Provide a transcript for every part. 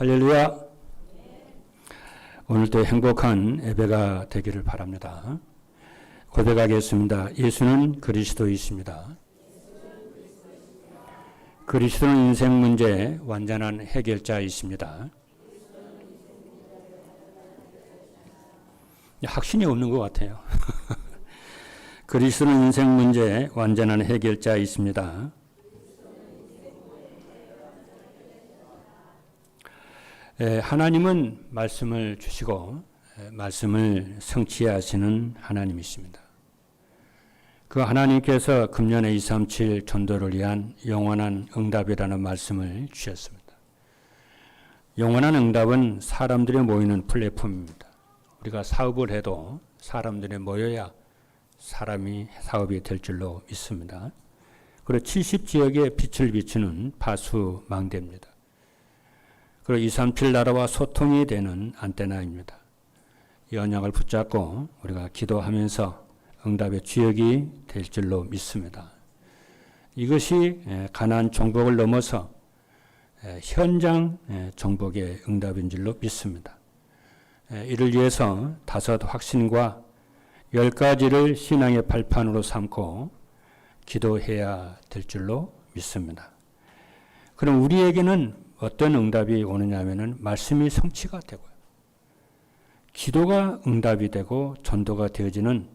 할렐루야. 오늘도 행복한 예배가 되기를 바랍니다. 고백하겠습니다. 예수는 그리스도이십니다. 그리스도는 인생 문제의 완전한 해결자이십니다. 확신이 없는 것 같아요. 그리스도는 인생 문제의 완전한 해결자이십니다. 하나님은 말씀을 주시고 말씀을 성취하시는 하나님이십니다. 그 하나님께서 금년에 237 전도를 위한 영원한 응답이라는 말씀을 주셨습니다. 영원한 응답은 사람들이 모이는 플랫폼입니다. 우리가 사업을 해도 사람들이 모여야 사업이 될 줄로 믿습니다. 그리고 70지역에 빛을 비추는 파수망대입니다. 그리고 237 나라와 소통이 되는 안테나입니다. 이 언약을 붙잡고 우리가 기도하면서 응답의 주역이 될 줄로 믿습니다. 이것이 가나안 정복을 넘어서 현장 정복의 응답인 줄로 믿습니다. 이를 위해서 5 확신과 10가지를 신앙의 발판으로 삼고 기도해야 될 줄로 믿습니다. 그럼 우리에게는 어떤 응답이 오느냐 하면은 말씀이 성취가 되고요. 기도가 응답이 되고 전도가 되어지는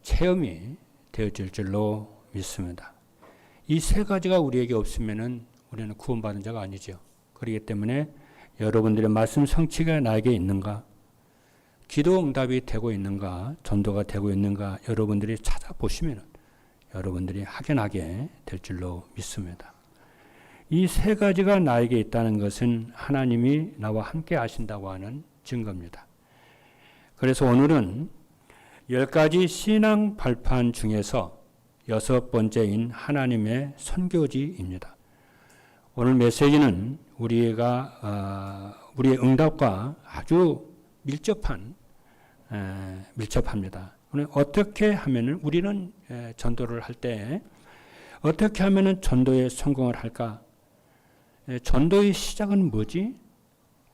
체험이 되어질 줄로 믿습니다. 이 3가지가 우리에게 없으면은 우리는 구원받은 자가 아니죠. 그렇기 때문에 여러분들의 말씀 성취가 나에게 있는가? 기도 응답이 되고 있는가? 전도가 되고 있는가? 여러분들이 찾아보시면은 여러분들이 확인하게 될 줄로 믿습니다. 이 3가지가 나에게 있다는 것은 하나님이 나와 함께 하신다고 하는 증거입니다. 그래서 오늘은 10가지 신앙 발판 중에서 6번째인 하나님의 선교지입니다. 오늘 메시지는 우리의 응답과 아주 밀접합니다. 어떻게 하면 우리는 전도를 할 때 어떻게 하면 전도에 성공을 할까? 전도의 시작은 뭐지?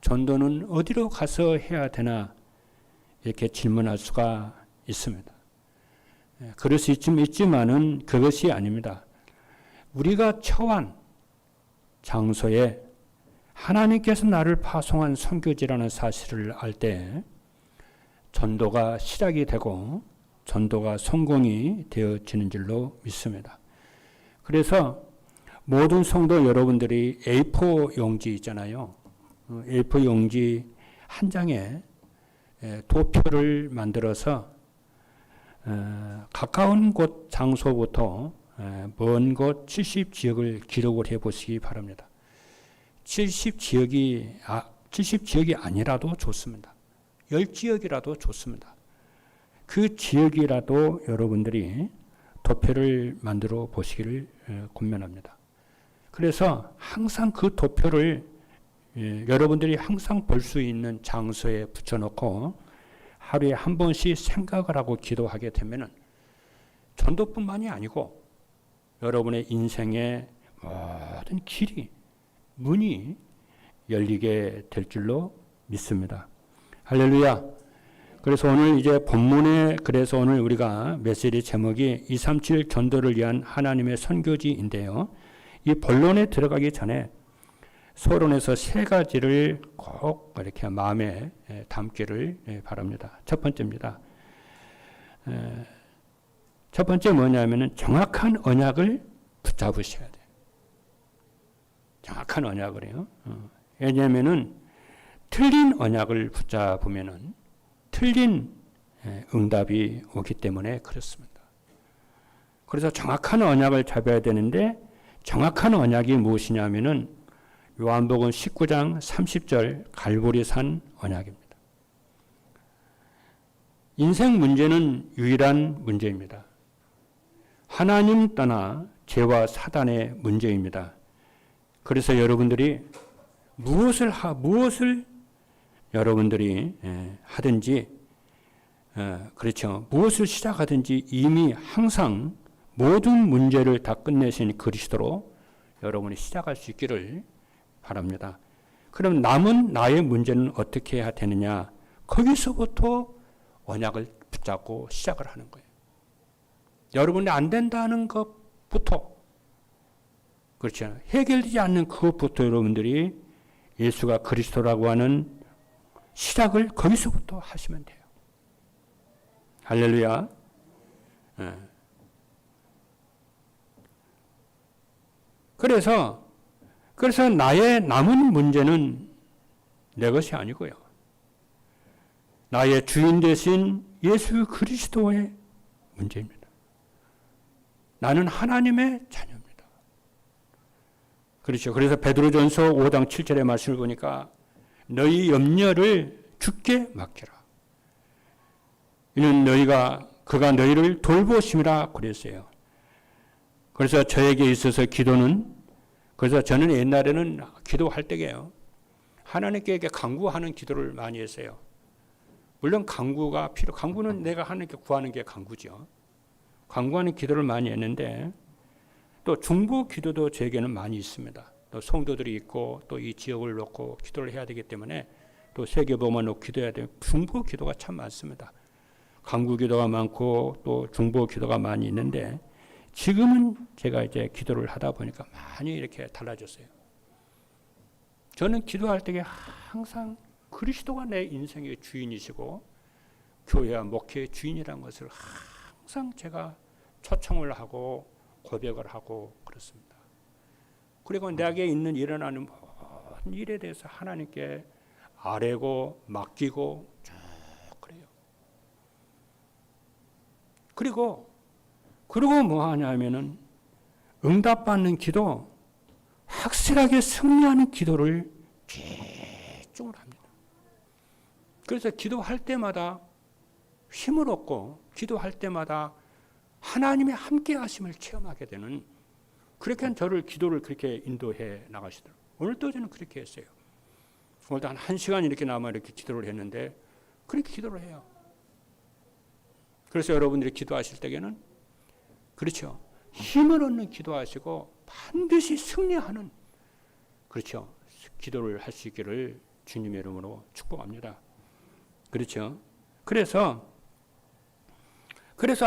전도는 어디로 가서 해야 되나? 이렇게 질문할 수가 있습니다. 그럴 수 있지만은 그것이 아닙니다. 우리가 처한 장소에 하나님께서 나를 파송한 선교지라는 사실을 알 때 전도가 시작이 되고 전도가 성공이 되어지는 줄로 믿습니다. 그래서 모든 성도 여러분들이 A4 용지 있잖아요. A4 용지 한 장에 도표를 만들어서 가까운 곳 장소부터 먼 곳 70지역을 기록을 해 보시기 바랍니다. 70지역이 아니라도 좋습니다. 10지역이라도 좋습니다. 그 지역이라도 여러분들이 도표를 만들어 보시기를 권면합니다. 그래서 항상 그 도표를 여러분들이 항상 볼 수 있는 장소에 붙여놓고 하루에 한 번씩 생각을 하고 기도하게 되면은 전도뿐만이 아니고 여러분의 인생의 모든 문이 열리게 될 줄로 믿습니다. 할렐루야. 그래서 오늘 이제 본문에 그래서 오늘 우리가 메시지 제목이 237 전도를 위한 하나님의 선교지인데요. 이 본론에 들어가기 전에 서론에서 3가지를 꼭 이렇게 마음에 담기를 바랍니다. 첫 번째입니다. 첫 번째 뭐냐면은 정확한 언약을 붙잡으셔야 돼요. 정확한 언약을요. 왜냐하면은 틀린 언약을 붙잡으면은 틀린 응답이 오기 때문에 그렇습니다. 그래서 정확한 언약을 잡아야 되는데 정확한 언약이 무엇이냐면은 요한복음 19장 30절 갈보리산 언약입니다. 인생 문제는 유일한 문제입니다. 하나님 떠나 죄와 사단의 문제입니다. 그래서 여러분들이 무엇을 여러분들이 하든지 그렇죠. 무엇을 시작하든지 이미 항상 모든 문제를 다 끝내신 그리스도로 여러분이 시작할 수 있기를 바랍니다. 그럼 남은 나의 문제는 어떻게 해야 되느냐? 거기서부터 언약을 붙잡고 시작을 하는 거예요. 여러분이 안 된다는 것부터, 그렇죠. 해결되지 않는 그것부터 여러분들이 예수가 그리스도라고 하는 시작을 거기서부터 하시면 돼요. 할렐루야. 그래서 나의 남은 문제는 내 것이 아니고요. 나의 주인 되신 예수 그리스도의 문제입니다. 나는 하나님의 자녀입니다. 그렇죠. 그래서 베드로전서 5장 7절의 말씀을 보니까 너희 염려를 주께 맡기라. 이는 그가 너희를 돌보심이라 그랬어요. 그래서 저에게 있어서 기도는, 그래서 저는 옛날에는 기도할 때게요, 하나님께 간구하는 기도를 많이 했어요. 물론 간구는 내가 하나님께 구하는 게 간구죠. 간구하는 기도를 많이 했는데, 또 중보 기도도 제게는 많이 있습니다. 또 성도들이 있고 또 이 지역을 놓고 기도를 해야 되기 때문에 또 세계보험만 놓고 기도해야 돼요. 중보 기도가 참 많습니다. 간구 기도가 많고 또 중보 기도가 많이 있는데, 지금은 제가 이제 기도를 하다 보니까 많이 이렇게 달라졌어요. 저는 기도할 때 항상 그리스도가 내 인생의 주인이시고 교회와 목회의 주인이라는 것을 항상 제가 초청을 하고 고백을 하고 그렇습니다. 그리고 내게 있는 일어나는 모든 일에 대해서 하나님께 아뢰고 맡기고 쭉 그래요. 그리고 뭐 하냐면은 응답받는 기도, 확실하게 승리하는 기도를 집중을 합니다. 그래서 기도할 때마다 힘을 얻고 기도할 때마다 하나님의 함께 하심을 체험하게 되는, 그렇게 저를 기도를 그렇게 인도해 나가시더라고요. 오늘도 저는 그렇게 했어요. 오늘도 한 1시간 이렇게 남아 이렇게 기도를 했는데 그렇게 기도를 해요. 그래서 여러분들이 기도하실 때에는, 그렇죠, 힘을 얻는 기도하시고 반드시 승리하는, 그렇죠, 기도를 할 수 있기를 주님의 이름으로 축복합니다. 그렇죠. 그래서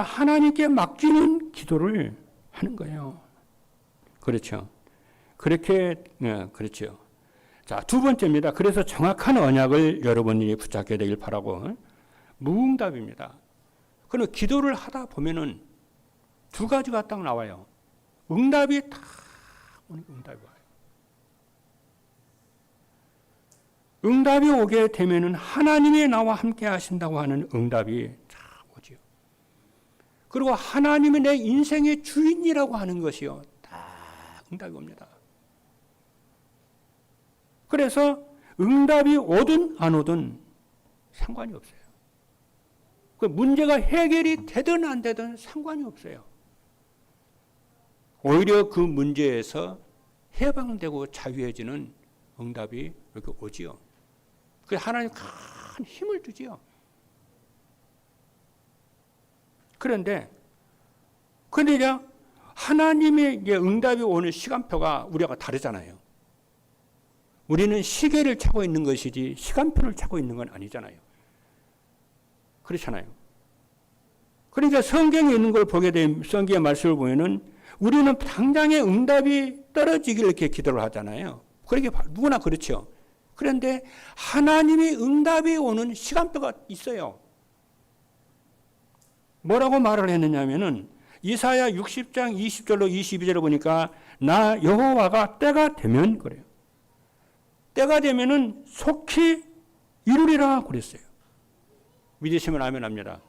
하나님께 맡기는 기도를 하는 거예요. 그렇죠. 그렇게, 그렇죠. 자, 두 번째입니다. 그래서 정확한 언약을 여러분이 붙잡게 되길 바라고, 무응답입니다. 그럼 기도를 하다 보면은 두 가지가 딱 나와요. 응답이 다 오니까 응답이 와요. 응답이 오게 되면은 하나님이 나와 함께 하신다고 하는 응답이 다 오지요. 그리고 하나님이 내 인생의 주인이라고 하는 것이요, 다 응답이 옵니다. 그래서 응답이 오든 안 오든 상관이 없어요. 그 문제가 해결이 되든 안 되든 상관이 없어요. 오히려 그 문제에서 해방되고 자유해지는 응답이 이렇게 오지요. 그래서 하나님 큰 힘을 주지요. 그런데 이제 하나님의 응답이 오는 시간표가 우리가 다르잖아요. 우리는 시계를 차고 있는 것이지 시간표를 차고 있는 건 아니잖아요. 그렇잖아요. 그러니까 성경에 있는 걸 보게 되면, 성경의 말씀을 보면은 우리는 당장에 응답이 떨어지길 이렇게 기도를 하잖아요. 그렇게 누구나 그렇죠. 그런데 하나님이 응답이 오는 시간표가 있어요. 뭐라고 말을 했느냐면은 이사야 60장 20절로 22절을 보니까 나 여호와가 때가 되면 그래요. 때가 되면은 속히 이루리라 그랬어요. 믿으시면 아멘 합니다.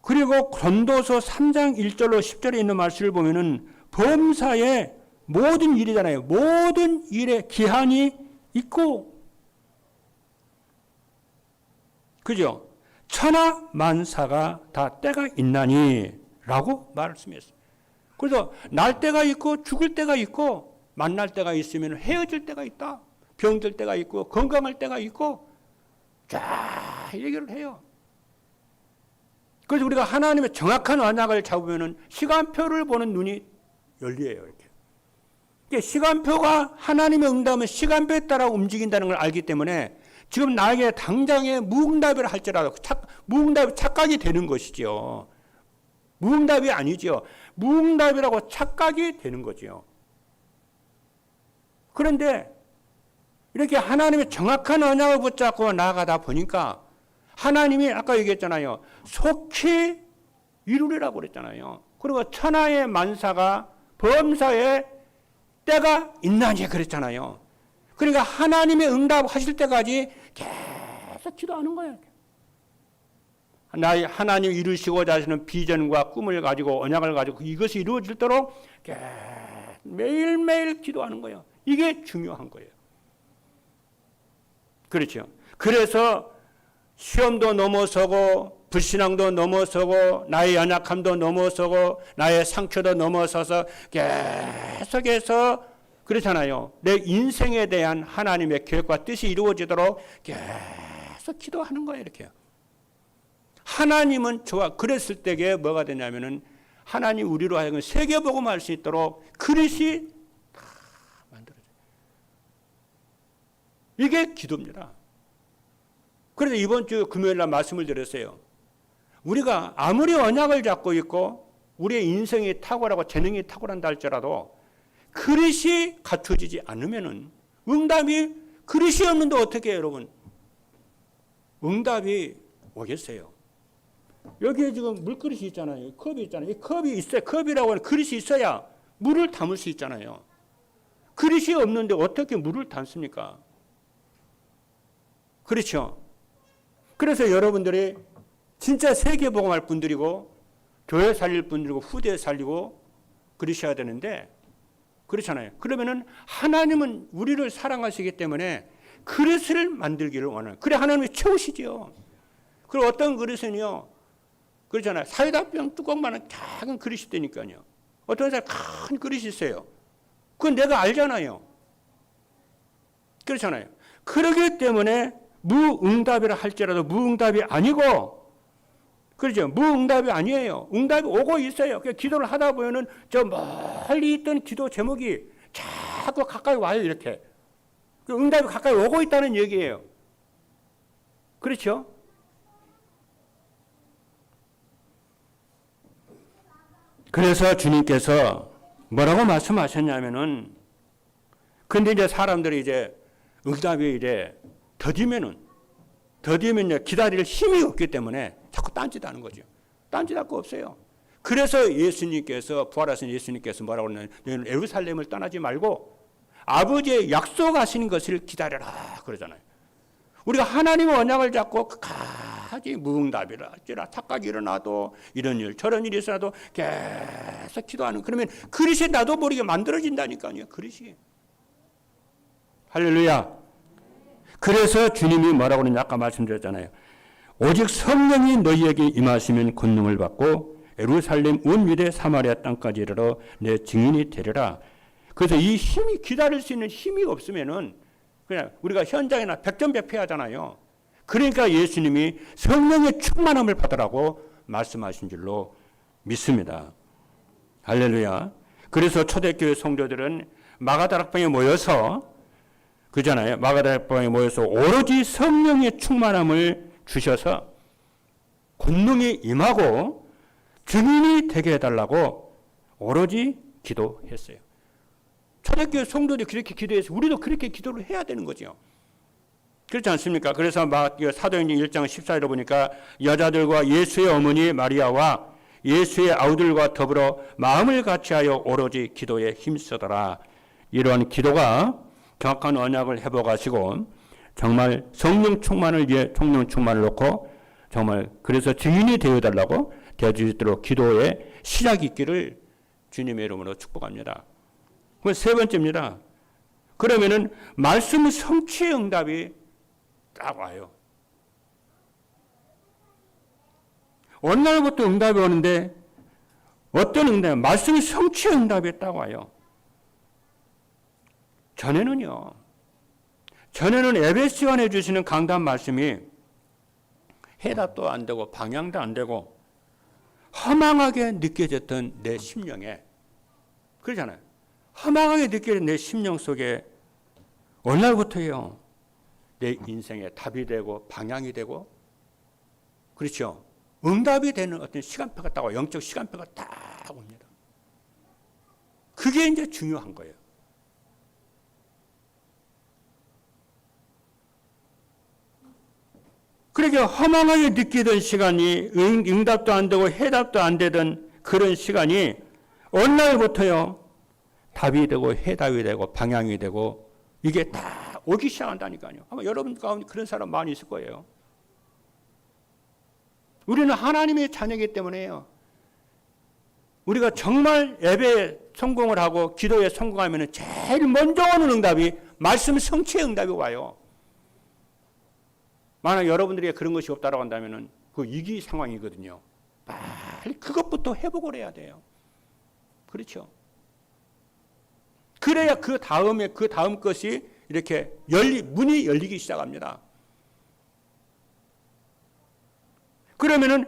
그리고 건도서 3장 1절로 10절에 있는 말씀을 보면은 범사의 모든 일이잖아요. 모든 일에 기한이 있고, 그죠? 천하 만사가 다 때가 있나니 라고 말씀했어요. 그래서 날 때가 있고 죽을 때가 있고, 만날 때가 있으면 헤어질 때가 있다, 병들 때가 있고 건강할 때가 있고, 쫙 얘기를 해요. 그래서 우리가 하나님의 정확한 언약을 잡으면은 시간표를 보는 눈이 열려요, 이렇게. 시간표가 하나님의 응답은 시간표에 따라 움직인다는 걸 알기 때문에 지금 나에게 당장에 무응답을 할지라도 무응답이 착각이 되는 것이죠. 무응답이 아니죠. 무응답이라고 착각이 되는 거죠. 그런데 이렇게 하나님의 정확한 언약을 붙잡고 나아가다 보니까 하나님이 아까 얘기했잖아요. 속히 이루리라고 그랬잖아요. 그리고 천하의 만사가 범사에 때가 있나니 그랬잖아요. 그러니까 하나님의 응답하실 때까지 계속 기도하는 거예요. 하나님 이루시고자 하시는 비전과 꿈을 가지고 언약을 가지고 이것이 이루어질도록 매일매일 기도하는 거예요. 이게 중요한 거예요. 그렇죠. 그래서 시험도 넘어서고 불신앙도 넘어서고 나의 연약함도 넘어서고 나의 상처도 넘어서서 계속해서 그렇잖아요. 내 인생에 대한 하나님의 계획과 뜻이 이루어지도록 계속 기도하는 거예요. 이렇게요. 하나님은 좋아. 그랬을 때에 뭐가 되냐면은 하나님 우리로 하여금 세계복음할 수 있도록 그릇이 다 만들어져요. 이게 기도입니다. 그래서 이번 주 금요일 날 말씀을 드렸어요. 우리가 아무리 언약을 잡고 있고 우리의 인생이 탁월하고 재능이 탁월한다 할지라도 그릇이 갖춰지지 않으면은 응답이 그릇이 없는데 어떻게 해요, 여러분? 응답이 오겠어요. 여기에 지금 물그릇이 있잖아요. 컵이 있잖아요. 이 컵이 있어요. 컵이라고 하는 그릇이 있어야 물을 담을 수 있잖아요. 그릇이 없는데 어떻게 물을 담습니까? 그렇죠. 그래서 여러분들이 진짜 세계복음할 분들이고 교회 살릴 분들이고 후대 살리고 그러셔야 되는데 그렇잖아요. 그러면은 하나님은 우리를 사랑하시기 때문에 그릇을 만들기를 원하는. 그래 하나님이 채우시죠. 그리고 어떤 그릇은요. 그렇잖아요. 사이다병 뚜껑만한 작은 그릇이 되니까요. 어떤 사람 큰 그릇이 있어요. 그건 내가 알잖아요. 그렇잖아요. 그러기 때문에 무응답이라 할지라도 무응답이 아니고 그렇죠. 무응답이 아니에요. 응답이 오고 있어요. 기도를 하다 보면은 저 멀리 있던 기도 제목이 자꾸 가까이 와요. 이렇게. 응답이 가까이 오고 있다는 얘기예요. 그렇죠? 그래서 주님께서 뭐라고 말씀하셨냐면은 근데 이제 사람들이 이제 응답이 이제 더디면 기다릴 힘이 없기 때문에 자꾸 딴짓하는 거죠. 딴짓할 거 없어요. 그래서 예수님께서 부활하신 예수님께서 뭐라고 그러냐면 너희는 예루살렘을 떠나지 말고 아버지의 약속하신 것을 기다려라 그러잖아요. 우리가 하나님의 언약을 잡고 끝까지 무응답이라 할지라 착각이 일어나도 이런 일 저런 일이 있어도 계속 기도하는 그러면 그릇이 나도 모르게 만들어진다니까요. 그릇이. 할렐루야. 그래서 주님이 뭐라고 그러냐 아까 말씀드렸잖아요. 오직 성령이 너희에게 임하시면 권능을 받고 예루살렘 온 유대 사마리아 땅까지 이르러 내 증인이 되리라. 그래서 이 힘이 기다릴 수 있는 힘이 없으면은 그냥 우리가 현장이나 백전백패하잖아요. 그러니까 예수님이 성령의 충만함을 받으라고 말씀하신 줄로 믿습니다. 할렐루야. 그래서 초대교회 성도들은 마가다락방에 모여서 그잖아요. 마가다락방에 모여서 오로지 성령의 충만함을 주셔서 권능이 임하고 증인이 되게 해달라고 오로지 기도했어요. 초대교회 성도들이 그렇게 기도해서 우리도 그렇게 기도를 해야 되는 거죠. 그렇지 않습니까? 그래서 사도행전 1장 14절에 보니까 여자들과 예수의 어머니 마리아와 예수의 아우들과 더불어 마음을 같이하여 오로지 기도에 힘쓰더라. 이러한 기도가 정확한 언약을 회복하시고 정말 성령 충만을 위해 성령 충만을 놓고 정말 그래서 증인이 되어달라고 되어주도록 기도의 시작이 있기를 주님의 이름으로 축복합니다. 세 번째입니다. 그러면은 말씀 성취의 응답이 딱 와요. 어느 날부터 응답이 오는데 어떤 응답? 말씀 성취의 응답이 딱 와요. 전에는 예배 시간에 주시는 강단 말씀이 해답도 안 되고 방향도 안 되고 허망하게 느껴졌던 내 심령에 그러잖아요. 허망하게 느끼는 내 심령 속에 어느 날부터요, 내 인생의 답이 되고 방향이 되고, 그렇죠? 응답이 되는 어떤 시간표가 딱 와요. 영적 시간표가 딱 옵니다. 그게 이제 중요한 거예요. 그렇게 허망하게 느끼던 시간이 응답도 안 되고 해답도 안 되던 그런 시간이 어느 날부터요, 답이 되고 해답이 되고 방향이 되고 이게 다 오기 시작한다니까요. 아마 여러분 가운데 그런 사람 많이 있을 거예요. 우리는 하나님의 자녀이기 때문에요. 우리가 정말 예배에 성공을 하고 기도에 성공하면 제일 먼저 오는 응답이 말씀 성취의 응답이 와요. 만약 여러분들이 그런 것이 없다라고 한다면 그 위기 상황이거든요. 빨리 그것부터 회복을 해야 돼요. 그렇죠? 그래야 그 다음 것이 이렇게 문이 열리기 시작합니다. 그러면은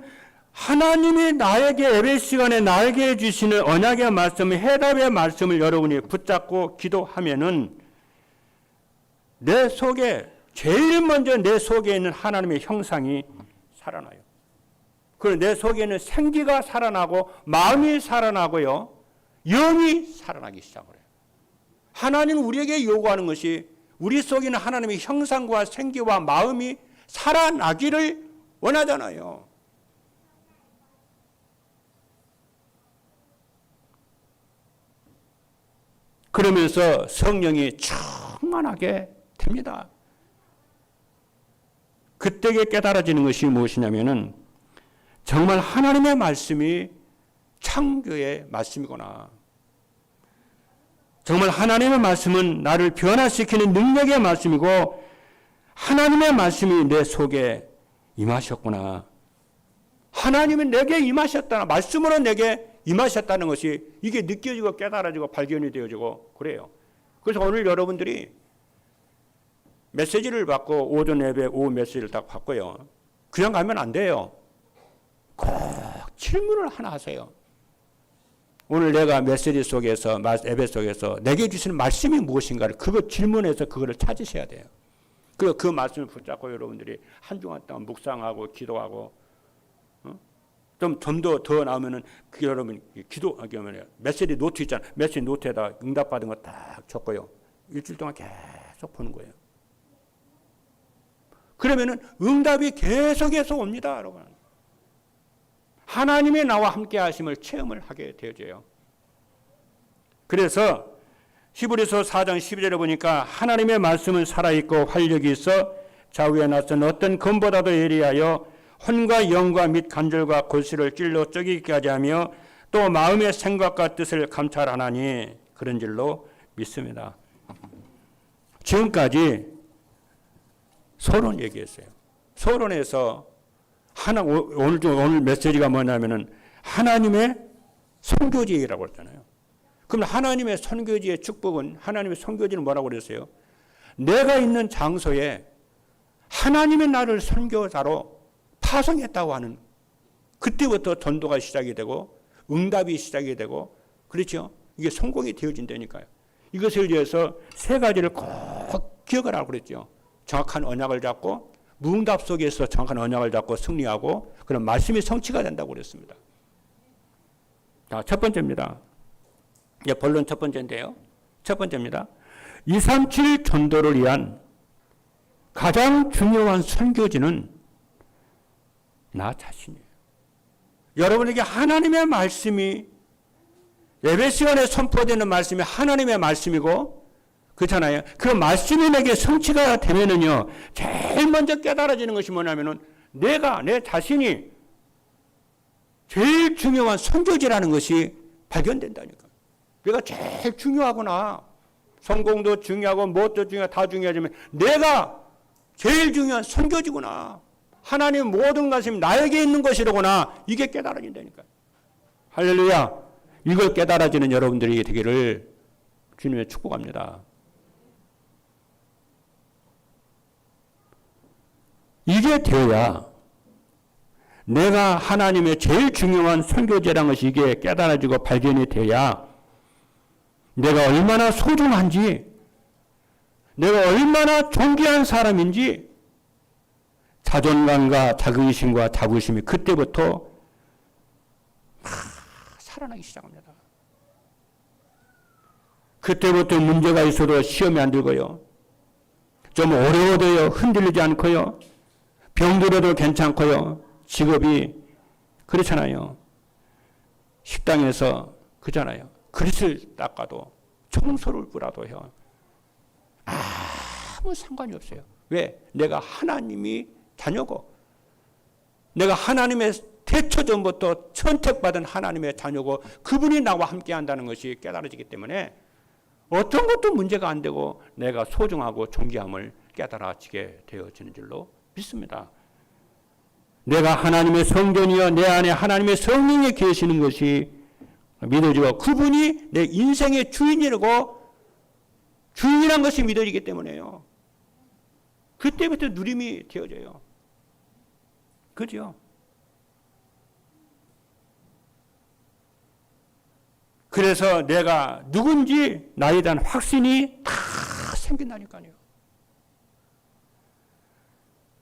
하나님이 나에게 예배 시간에 나에게 주시는 언약의 말씀, 해답의 말씀을 여러분이 붙잡고 기도하면은 내 속에 제일 먼저 내 속에 있는 하나님의 형상이 살아나요. 그리고 내 속에 있는 생기가 살아나고 마음이 살아나고요, 영이 살아나기 시작을 해요. 하나님은 우리에게 요구하는 것이 우리 속에 있는 하나님의 형상과 생기와 마음이 살아나기를 원하잖아요. 그러면서 성령이 충만하게 됩니다. 그때에 깨달아지는 것이 무엇이냐면은 정말 하나님의 말씀이 창조의 말씀이구나. 정말 하나님의 말씀은 나를 변화시키는 능력의 말씀이고 하나님의 말씀이 내 속에 임하셨구나. 하나님은 내게 임하셨다. 말씀으로 내게 임하셨다는 것이 이게 느껴지고 깨달아지고 발견이 되어지고 그래요. 그래서 오늘 여러분들이 메시지를 받고 오전 예배, 오후 메시지를 딱 받고요. 그냥 가면 안 돼요. 꼭 질문을 하나 하세요. 오늘 내가 메시지 속에서, 예배 속에서 내게 주시는 말씀이 무엇인가를 그거 질문해서 그거를 찾으셔야 돼요. 그 말씀을 붙잡고 여러분들이 한 주간 동안 묵상하고 기도하고, 좀 더 나오면은 그 여러분 메시지 노트 있잖아요. 메시지 노트에다 응답받은 거 딱 적고요. 일주일 동안 계속 보는 거예요. 그러면은 응답이 계속해서 옵니다, 여러분. 하나님의 나와 함께 하심을 체험을 하게 되어져요. 그래서 히브리서 4장 12절에 보니까 하나님의 말씀은 살아있고 활력이 있어 좌우에 낯선 어떤 검보다도 예리하여 혼과 영과 및 관절과 골수를 찔러 쪼개기까지 하며 또 마음의 생각과 뜻을 감찰하나니 그런 줄로 믿습니다. 지금까지 서론 얘기했어요. 서론에서 오늘 메시지가 뭐냐면은 하나님의 선교지라고 했잖아요. 그럼 하나님의 선교지의 축복은, 하나님의 선교지는 뭐라고 그랬어요? 내가 있는 장소에 하나님의 나를 선교사로 파송했다고 하는, 그때부터 전도가 시작이 되고 응답이 시작이 되고, 그렇죠? 이게 성공이 되어진다니까요. 이것을 위해서 세 가지를 꼭 기억을 하라고 그랬죠. 정확한 언약을 잡고, 무응답 속에서 정확한 언약을 잡고 승리하고, 그런 말씀이 성취가 된다고 그랬습니다. 자, 첫 번째입니다. 이제 본론 첫 번째인데요. 첫 번째입니다. 237 전도를 위한 가장 중요한 선교지는 나 자신이에요. 여러분에게 하나님의 말씀이, 예배 시간에 선포되는 말씀이 하나님의 말씀이고, 그렇잖아요. 그 말씀이 내게 성취가 되면은요, 제일 먼저 깨달아지는 것이 뭐냐면은 내가, 내 자신이 제일 중요한 선교지라는 것이 발견된다니까. 내가 제일 중요하구나. 성공도 중요하고 무엇도 중요하고 다 중요하지만 내가 제일 중요한 선교지구나. 하나님 모든 것이 나에게 있는 것이로구나. 이게 깨달아진다니까. 할렐루야. 이걸 깨달아지는 여러분들이 되기를 주님의 축복합니다. 이게 되어야 내가 하나님의 제일 중요한 선교제라는 것이 이게 깨달아지고 발견이 돼야 내가 얼마나 소중한지, 내가 얼마나 존귀한 사람인지 자존감과 자긍심과 자부심이 그때부터 살아나기 시작합니다. 그때부터 문제가 있어도 시험이 안 들고요. 좀 어려워도요, 흔들리지 않고요. 병들어도 괜찮고요. 직업이 그렇잖아요. 식당에서 그잖아요. 그릇을 닦아도 청소를 뿌라도요. 아무 상관이 없어요. 왜? 내가 하나님이 자녀고, 내가 하나님의 태초전부터 선택받은 하나님의 자녀고, 그분이 나와 함께 한다는 것이 깨달아지기 때문에 어떤 것도 문제가 안 되고 내가 소중하고 존귀함을 깨달아지게 되어지는 줄로 믿습니다. 내가 하나님의 성전이여 내 안에 하나님의 성령이 계시는 것이 믿어지고, 그분이 내 인생의 주인이라고, 주인이란 것이 믿어지기 때문에요. 그때부터 누림이 되어져요. 그죠? 그래서 내가 누군지 나에 대한 확신이 다 생긴다니까요.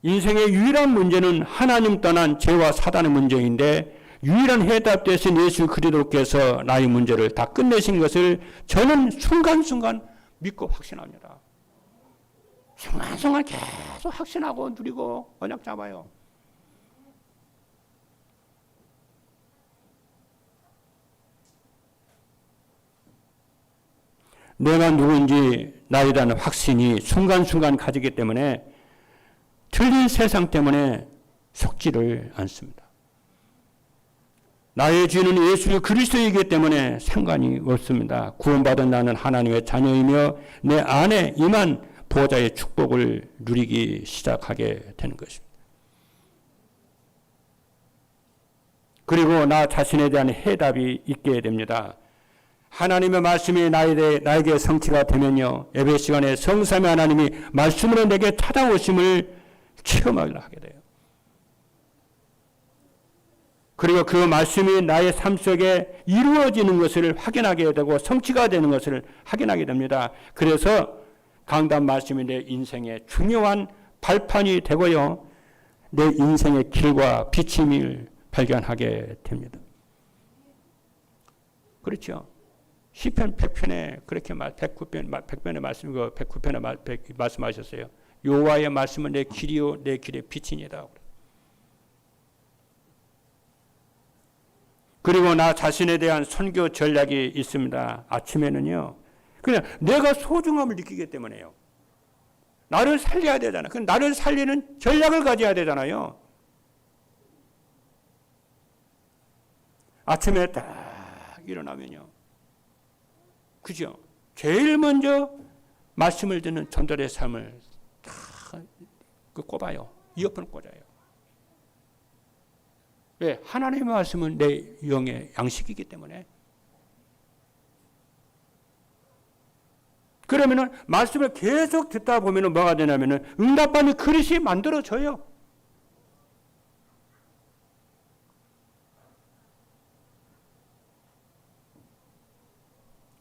인생의 유일한 문제는 하나님 떠난 죄와 사단의 문제인데, 유일한 해답 되신 예수 그리스도께서 나의 문제를 다 끝내신 것을 저는 순간순간 믿고 확신합니다. 순간순간 계속 확신하고 누리고 언약 잡아요. 내가 누군지 나에 대한 확신이 순간순간 가지기 때문에 틀린 세상 때문에 속지를 않습니다. 나의 주인은 예수 그리스도이기 때문에 상관이 없습니다. 구원받은 나는 하나님의 자녀이며 내 안에 임한 보호자의 축복을 누리기 시작하게 되는 것입니다. 그리고 나 자신에 대한 해답이 있게 됩니다. 하나님의 말씀이 나에게 성취가 되면요, 예배 시간에 성삼위 하나님이 말씀으로 내게 찾아오심을 체험하게 하게 돼요. 그리고 그 말씀이 나의 삶 속에 이루어지는 것을 확인하게 되고 성취가 되는 것을 확인하게 됩니다. 그래서 강단 말씀이 내 인생의 중요한 발판이 되고요, 내 인생의 길과 비침을 발견하게 됩니다. 그렇죠? 시편 100편에 그렇게 100편의 말씀, 109편에 말씀하셨어요. 여호와의 말씀은 내 길이요 내 길의 빛이니이다. 그리고 나 자신에 대한 선교 전략이 있습니다. 아침에는요, 그냥 내가 소중함을 느끼기 때문에요. 나를 살려야 되잖아요. 그럼 나를 살리는 전략을 가져야 되잖아요. 아침에 딱 일어나면요, 그죠? 제일 먼저 말씀을 듣는 전도의 삶을 다 꼽아요. 이어폰을 꽂아요. 왜? 하나님의 말씀은 내 영의 양식이기 때문에. 그러면은 말씀을 계속 듣다 보면은 뭐가 되냐면은 응답받는 그릇이 만들어져요.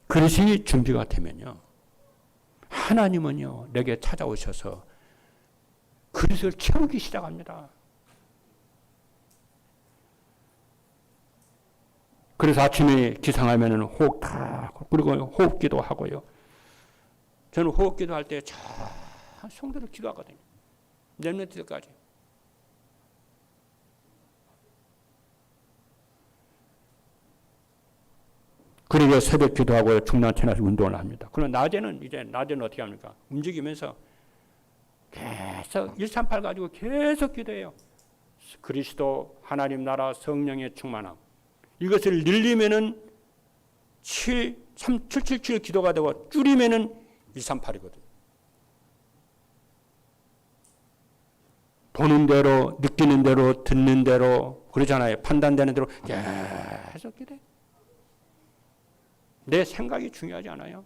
그릇이 준비가 되면요, 하나님은요 내게 찾아오셔서 그릇을 채우기 시작합니다. 그래서 아침에 기상하면은 호흡 다, 그리고 호흡기도 하고요. 저는 호흡기도 할 때 참 성도를 기도하거든요. 렘넌트들까지. 그리고 새벽 기도하고 중난 체나서 운동을 합니다. 그럼 낮에는 어떻게 합니까? 움직이면서 계속 138 가지고 계속 기도해요. 그리스도, 하나님 나라, 성령의 충만함. 이것을 늘리면은 777 기도가 되고 줄이면은 138이거든요. 보는 대로, 느끼는 대로, 듣는 대로, 그러잖아요. 판단되는 대로 계속 기도해. 내 생각이 중요하지 않아요?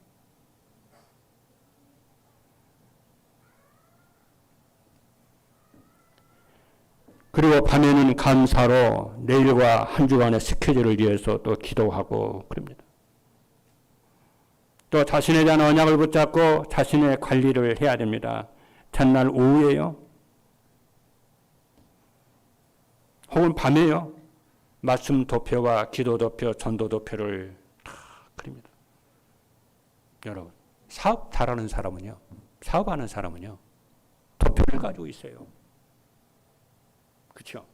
그리고 밤에는 감사로 내일과 한 주간의 스케줄을 위해서 또 기도하고 그럽니다. 또 자신에 대한 언약을 붙잡고 자신의 관리를 해야 됩니다. 전날 오후에요. 혹은 밤에요. 말씀 도표와 기도 도표, 전도 도표를 다 그립니다. 여러분, 사업 잘하는 사람은요, 사업하는 사람은요, 도표를 가지고 있어요. 그렇죠?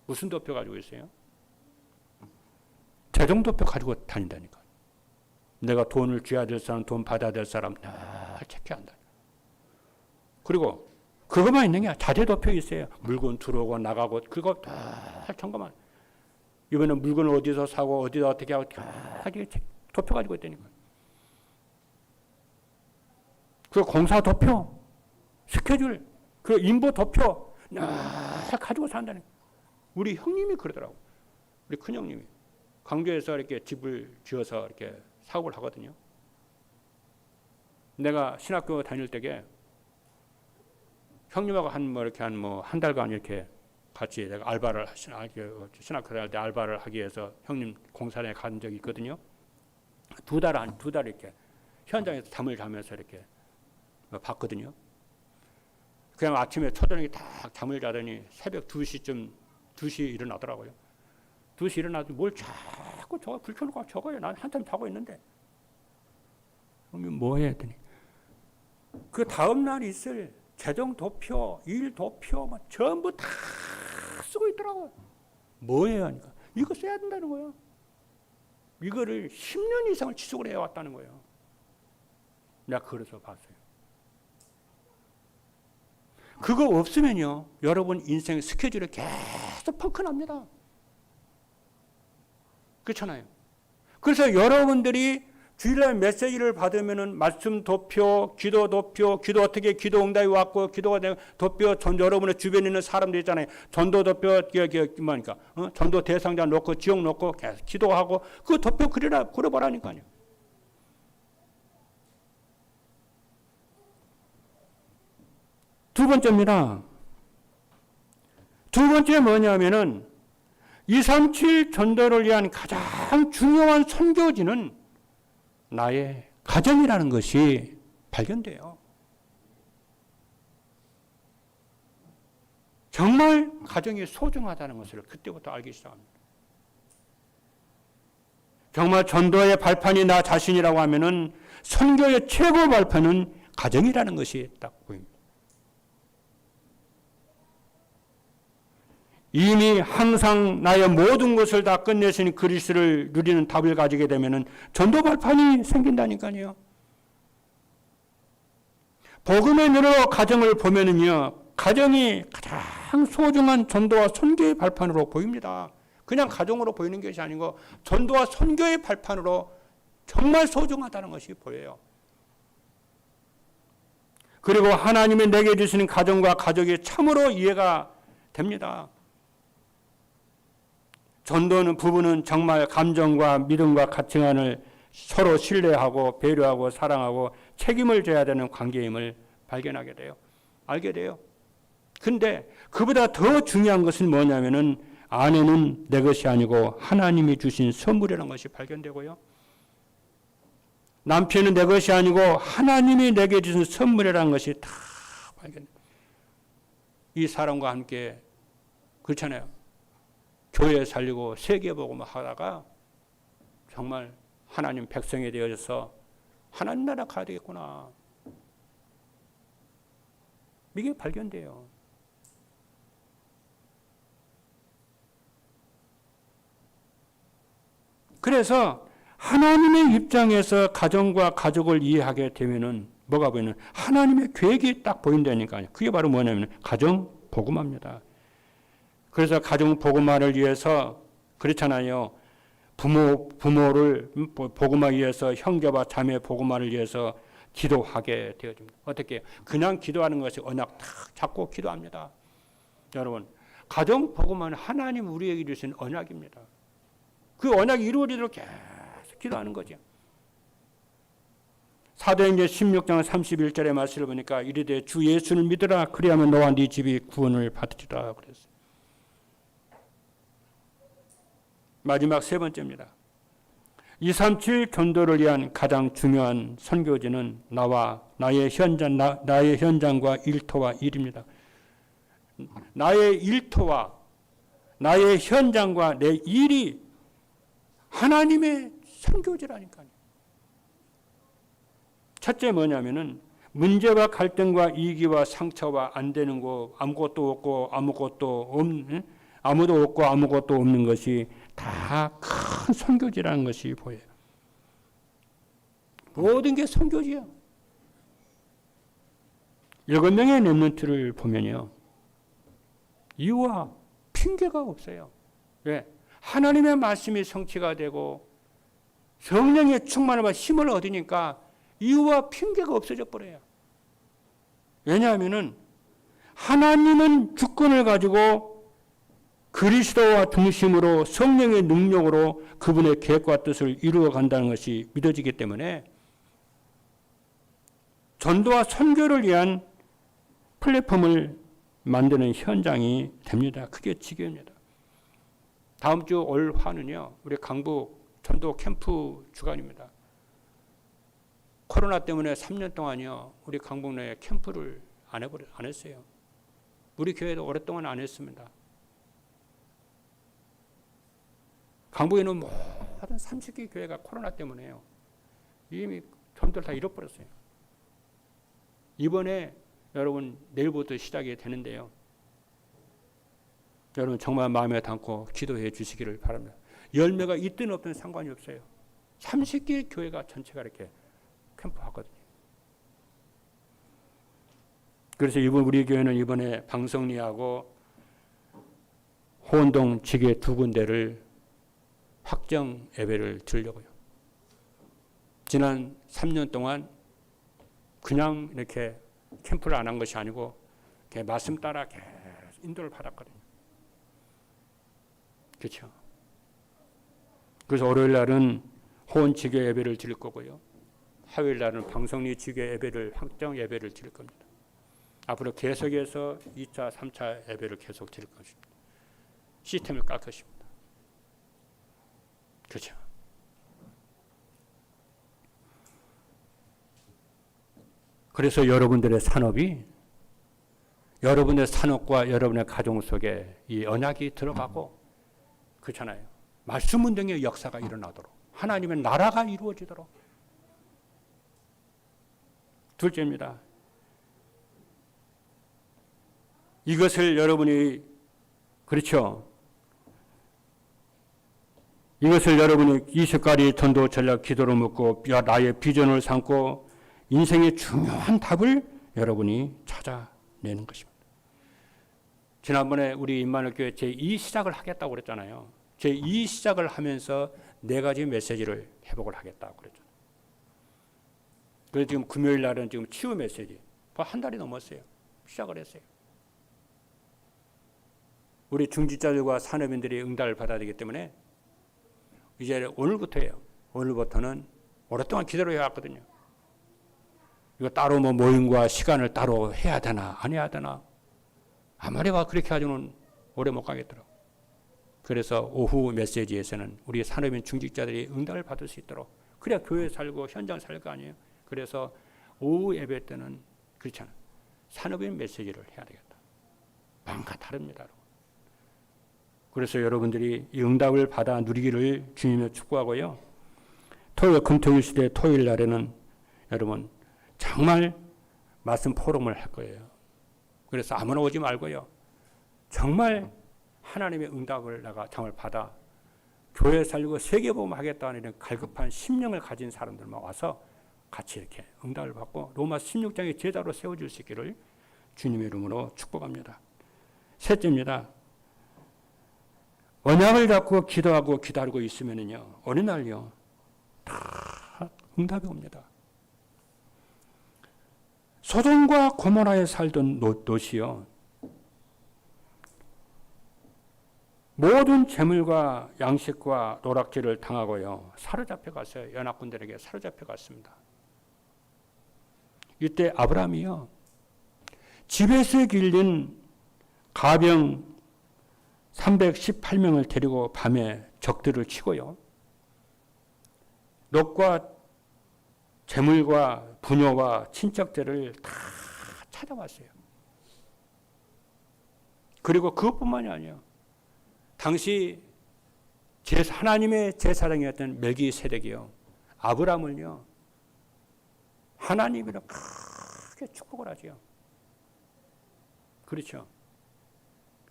무슨 도표 가지고 있어요? 재정 도표 가지고 다닌다니까. 내가 돈을 줘야 될 사람, 돈 받아야 될 사람 다 체크한다. 그리고 그것만 있는 게 아니라 자재 도표 있어요. 물건 들어오고 나가고 그거 다 점검만. 이번에 물건을 어디서 사고 어디서 어떻게 하고 다 도표 가지고 있다니까. 그 공사 도표, 스케줄, 그 인보 도표 다 가지고 산다니까. 우리 형님이 그러더라고. 우리 큰 형님이 광주에서 이렇게 집을 지어서 이렇게 사업을 하거든요. 내가 신학교 다닐 때에 형님하고 한 달간 이렇게 같이 내가 알바를 신학교 다닐 때 알바를 하기 위해서 형님 공사장에 간 적이 있거든요. 두 달 이렇게 현장에서 잠을 자면서 이렇게 봤거든요. 그냥 아침에 초저녁에 딱 잠을 자더니 새벽 2시 일어나더라고요. 2시 일어나도 뭘 자꾸 저거 불켜놓고 적어요. 난 한참 자고 있는데. 그러면 뭐 해야 되니? 그 다음날 있을 재정 도표, 일 도표, 전부 다 쓰고 있더라고요. 뭐 해야 하니까? 이거 써야 된다는 거예요. 이거를 10년 이상을 지속을 해왔다는 거예요. 내가 그래서 봤어요. 그거 없으면요, 여러분 인생 스케줄이 계속 펑크납니다. 그렇잖아요. 그래서 여러분들이 주일날 메시지를 받으면은 말씀 도표, 기도 도표, 기도 어떻게 기도 응답이 왔고, 기도가 되고, 도표, 여러분의 주변에 있는 사람들 있잖아요. 전도 도표, 뭐니까, 전도 대상자 놓고, 지역 놓고, 계속 기도하고, 그 도표 그려보라니까요. 두 번째입니다. 두 번째 뭐냐면은 237 전도를 위한 가장 중요한 선교지는 나의 가정이라는 것이 발견돼요. 정말 가정이 소중하다는 것을 그때부터 알기 시작합니다. 정말 전도의 발판이 나 자신이라고 하면은 선교의 최고 발판은 가정이라는 것이 딱 보입니다. 이미 항상 나의 모든 것을 다 끝내신 그리스도를 누리는 답을 가지게 되면은 전도 발판이 생긴다니까요. 복음의 눈으로 가정을 보면은요, 가정이 가장 소중한 전도와 선교의 발판으로 보입니다. 그냥 가정으로 보이는 것이 아니고 전도와 선교의 발판으로 정말 소중하다는 것이 보여요. 그리고 하나님이 내게 주시는 가정과 가족이 참으로 이해가 됩니다. 전도는 부부는 정말 감정과 믿음과 가치관을 서로 신뢰하고 배려하고 사랑하고 책임을 져야 되는 관계임을 발견하게 돼요. 알게 돼요. 근데 그보다 더 중요한 것은 뭐냐면은 아내는 내 것이 아니고 하나님이 주신 선물이라는 것이 발견되고요. 남편은 내 것이 아니고 하나님이 내게 주신 선물이라는 것이 다 발견돼요. 이 사람과 함께 그렇잖아요. 교회 살리고 세계 복음을 하다가 정말 하나님 백성이 되어서 하나님 나라 가야 되겠구나. 이게 발견돼요. 그래서 하나님의 입장에서 가정과 가족을 이해하게 되면은 뭐가 보이는? 하나님의 계획이 딱 보인다니까요. 그게 바로 뭐냐면 가정 복음화입니다. 그래서 가정 복음화를 위해서 그렇잖아요. 부모를 복음화하기 위해서 형제와 자매 복음화를 위해서 기도하게 되어집니다. 어떻게? 그냥 기도하는 것이 언약 탁 잡고 기도합니다. 여러분, 가정 복음화는 하나님 우리에게 주신 언약입니다. 그 언약이 이루어지도록 계속 기도하는 거죠. 사도행전 16장 31절의 말씀을 보니까 이르되 주 예수를 믿으라 그리하면 너와 네 집이 구원을 받으리라 그랬어요. 마지막 세 번째입니다. 237 전도를 위한 가장 중요한 선교지는 나의 현장과 일터와 일입니다. 나의 일터와 나의 현장과 내 일이 하나님의 선교지라니까요. 첫째 뭐냐면은 문제와 갈등과 이기와 상처와 안 되는 거 아무것도 없고 아무것도 없는 것이 다 큰 선교지라는 것이 보여요. 모든 게 선교지야. 7명의 렘넌트를 보면요. 이유와 핑계가 없어요. 왜? 하나님의 말씀이 성취가 되고 성령의 충만함과 힘을 얻으니까 이유와 핑계가 없어져 버려요. 왜냐하면은 하나님은 주권을 가지고 그리스도와 중심으로 성령의 능력으로 그분의 계획과 뜻을 이루어 간다는 것이 믿어지기 때문에 전도와 선교를 위한 플랫폼을 만드는 현장이 됩니다. 그게 지교입니다. 다음 주 올 화는요, 우리 강북 전도 캠프 주간입니다. 코로나 때문에 3년 동안요, 우리 강북 내에 캠프를 안 했어요. 우리 교회도 오랫동안 안 했습니다. 강북에는 모든 30개 교회가 코로나 때문에요. 이미 전도를 다 잃어버렸어요. 이번에 여러분 내일부터 시작이 되는데요. 여러분 정말 마음에 담고 기도해 주시기를 바랍니다. 열매가 있든 없든 상관이 없어요. 30개 교회가 전체가 이렇게 캠프 하거든요. 그래서 우리 교회는 이번에 방성리하고 호원동 지계 2군데를 확정 예배를 드리려고요. 지난 3년 동안 그냥 이렇게 캠프를 안 한 것이 아니고 말씀 따라 계속 인도를 받았거든요. 그렇죠. 그래서 월요일 날은 호원 지교 예배를 드릴 거고요. 화요일 날은 방성리 지교 예배를 확정 예배를 드릴 겁니다. 앞으로 계속해서 2차, 3차 예배를 계속 드릴 것입니다. 시스템을 깔 것입니다. 그렇죠. 그래서 여러분들의 산업과 여러분의 가정 속에 이 언약이 들어가고, 그렇잖아요. 말씀 운동의 역사가 일어나도록, 하나님의 나라가 이루어지도록. 둘째입니다. 이것을 여러분이, 그렇죠. 이것을 여러분이 20가지 전도 전략 기도로 묻고 나의 비전을 삼고 인생의 중요한 답을 여러분이 찾아내는 것입니다. 지난번에 우리 임마누엘교회 제2시작을 하겠다고 그랬잖아요. 제2시작을 하면서 4가지 메시지를 회복을 하겠다고 그랬잖아요. 그래서 지금 금요일 날은 지금 치유 메시지. 한 달이 넘었어요. 시작을 했어요. 우리 중직자들과 산업인들이 응답을 받아야 되기 때문에 이제 오늘부터예요. 오늘부터는 오랫동안 기도를 해왔거든요. 이거 따로 모임과 시간을 따로 해야 되나 안 해야 되나. 아무리가 그렇게 가지고는 오래 못 가겠더라고. 그래서 오후 메시지에서는 우리 산업인 중직자들이 응답을 받을 수 있도록, 그래야 교회 살고 현장 살 거 아니에요. 그래서 오후 예배 때는 그렇잖아. 산업인 메시지를 해야 되겠다. 뭔가 다릅니다. 그래서 여러분들이 이 응답을 받아 누리기를 주님을 축복하고요. 토요일, 금토일 시대 토요일 날에는 여러분 정말 말씀 포럼을 할 거예요. 그래서 아무나 오지 말고요. 정말 하나님의 응답을 내가 정말 받아 교회 살고 세계복음 하겠다는 이런 갈급한 심령을 가진 사람들만 와서 같이 이렇게 응답을 받고 로마 16장의 제자로 세워줄 수 있기를 주님의 이름으로 축복합니다. 셋째입니다. 언약을 잡고 기도하고 기다리고 있으면요, 어느 날요 다 응답이 옵니다. 소돔과 고모라에 살던 롯이요, 모든 재물과 양식과 노락질을 당하고요 사로잡혀 갔어요. 연합군들에게 사로잡혀 갔습니다. 이때 아브라함이요, 집에서 길린 가병 318명을 데리고 밤에 적들을 치고요, 롯과 재물과 부녀와 친척들을 다 찾아왔어요. 그리고 그것뿐만이 아니에요. 당시 하나님의 제사장이었던 멜기세덱이요, 아브라함을요, 하나님이랑 크게 축복을 하죠. 그렇죠.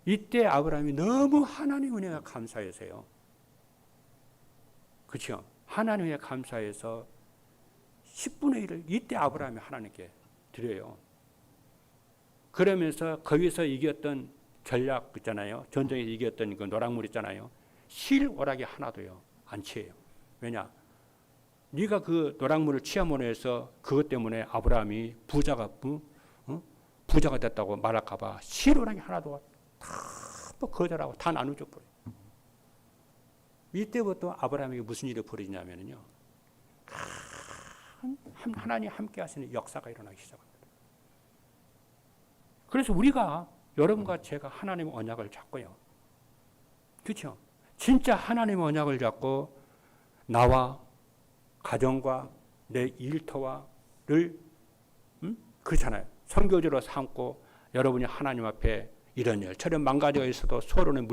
이때 아브라함이 너무 하나님 은혜가 감사해서요. 그렇죠. 하나님의 감사해서 10분의 1을 이때 아브라함이 하나님께 드려요. 그러면서 거기서 이겼던 전략 있잖아요. 전쟁에서 이겼던 그 노랑물 있잖아요. 실 오락이 하나도요 안 취해요. 왜냐? 네가 그 노랑물을 취함으로 해서 그것 때문에 아브라함이 부자가 됐다고 말할까 봐 실 오락이 하나도 다 거절하고 다 나눠줘 버려요. 이때부터 아브라함에게 무슨 일이 벌어지냐면요, 하나님 함께 하시는 역사가 일어나기 시작합니다. 그래서 우리가, 여러분과 제가 하나님의 언약을 잡고요, 그렇죠? 진짜 하나님의 언약을 잡고 나와 가정과 내 일터와를 그렇잖아요. 선교지로 삼고 여러분이 하나님 앞에 이런 일 저런 망가져 있어도 서로는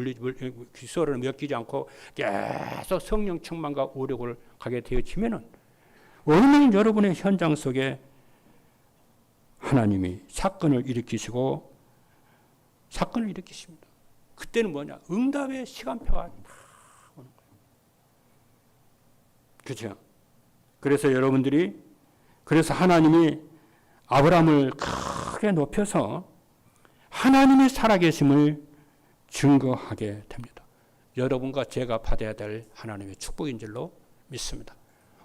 서로는 맡기지 않고 계속 성령 충만과 오력을 가게 되어지면은 어느 날 여러분의 현장 속에 하나님이 사건을 일으키십니다. 그때는 뭐냐? 응답의 시간표가 다 오는 거예요. 그렇죠? 그래서 여러분들이, 그래서 하나님이 아브라함을 크게 높여서 하나님의 살아계심을 증거하게 됩니다. 여러분과 제가 받아야 될 하나님의 축복인 줄로 믿습니다.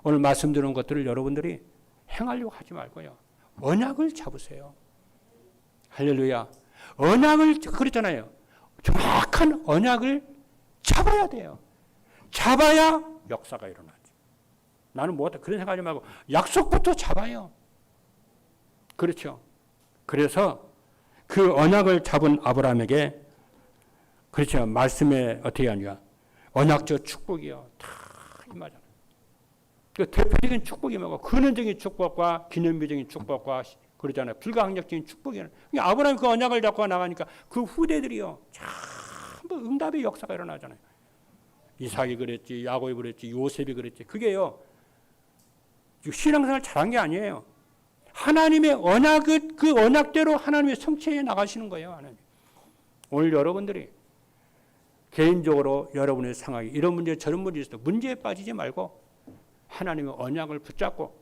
오늘 말씀드린 것들을 여러분들이 행하려고 하지 말고요, 언약을 잡으세요. 할렐루야. 언약을, 그랬잖아요. 정확한 언약을 잡아야 돼요. 잡아야 역사가 일어나죠. 나는 뭐다 그런 생각하지 말고 약속부터 잡아요. 그렇죠. 그래서 그 언약을 잡은 아브라함에게, 그렇죠, 말씀에 어떻게 하냐, 언약적 축복이요 다 임하잖아요. 그 대표적인 축복이 뭐고, 근원적인 축복과 기념비적인 축복과 그러잖아요. 불가항력적인 축복이에요. 아브라함이 그 언약을 잡고 나가니까 그 후대들이요 전부 응답의 역사가 일어나잖아요. 이삭이 그랬지, 야곱이 그랬지, 요셉이 그랬지. 그게요 신앙생활 잘한 게 아니에요. 하나님의 언약을, 그 언약대로 하나님의 성취해 나가시는 거예요. 하나님. 오늘 여러분들이 개인적으로 여러분의 상황이 이런 문제 저런 문제 있어도 문제에 빠지지 말고 하나님의 언약을 붙잡고,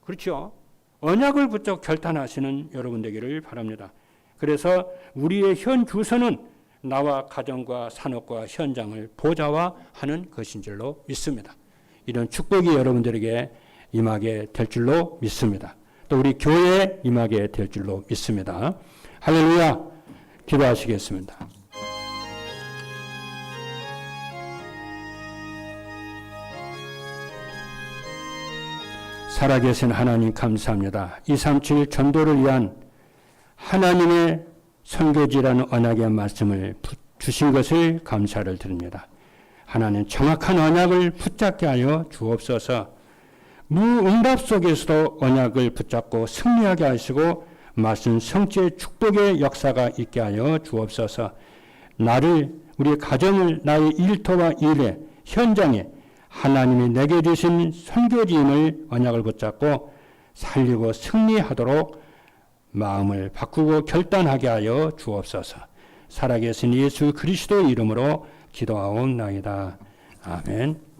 그렇죠, 언약을 붙잡고 결단하시는 여러분 되기를 바랍니다. 그래서 우리의 현 주소는 나와 가정과 산업과 현장을 보좌화하는 것인 줄로 믿습니다. 이런 축복이 여러분들에게 임하게 될 줄로 믿습니다. 또 우리 교회에 임하게 될 줄로 믿습니다. 할렐루야. 기도하시겠습니다. 살아계신 하나님 감사합니다. 237 전도를 위한 하나님의 선교지라는 언약의 말씀을 주신 것을 감사를 드립니다. 하나님 정확한 언약을 붙잡게 하여 주옵소서. 무응답 속에서도 언약을 붙잡고 승리하게 하시고 말씀 성취의 축복의 역사가 있게 하여 주옵소서. 나를, 우리 가정을, 나의 일터와 일에, 현장에 하나님이 내게 주신 선교지임을 언약을 붙잡고 살리고 승리하도록 마음을 바꾸고 결단하게 하여 주옵소서. 살아계신 예수 그리스도의 이름으로 기도하옵나이다. 아멘.